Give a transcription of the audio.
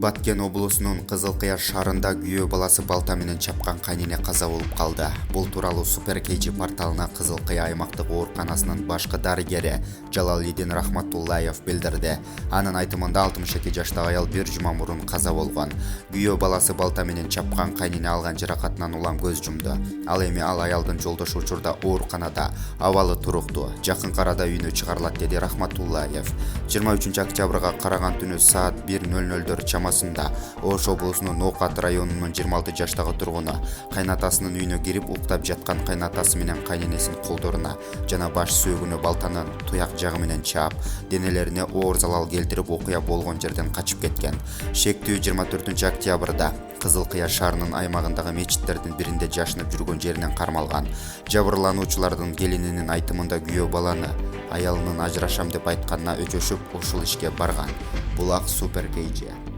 Баткен облусунун Кызыл Кыя шаарында күйөө баласы балта менен чапкан кайнене каза болуп калды. Бул тууралуу Супер KG порталына Кызыл Кыя аймактык ооруканасынын башкы дарыгери Жалалидин Рахматуллаев билдирди. Анын айтымында 62 жаштагы аял бир жума мурун каза болгон. Күйөө баласы балта менен чапкан кайнене алган жаракатынан улам көз жумду. Ал эми ал аялдын жолдошу учурда ооруканада, абалы туруктуу. Жакын арада үйүнө чыгарылат, деди Рахматуллаев. 23 октябрга караган түнү саат 1:00 чамасында Ош облусунун Ноокат районунун 26 жаштагы тургуну кайнатасынын үйүнө кирип уктап жаткан кайнатасы менен кайненесинин колдоруна жана баш сөөгүнө балтанын туяк жагы менен чаап, денелерине оор залал келтирип окуя болгон жерден качып кеткен. Шектүү 24 октябрда Кызыл Кыя шаарынын аймагындагы мечиттердин биринде жашынып жүргөн жеринен кармалган. Жабырлануучулардын келининин айтымында күйөө баланы аялынын ажырашам деп айтканына өчөшүп ушул ишке барган. Булак Супер KG.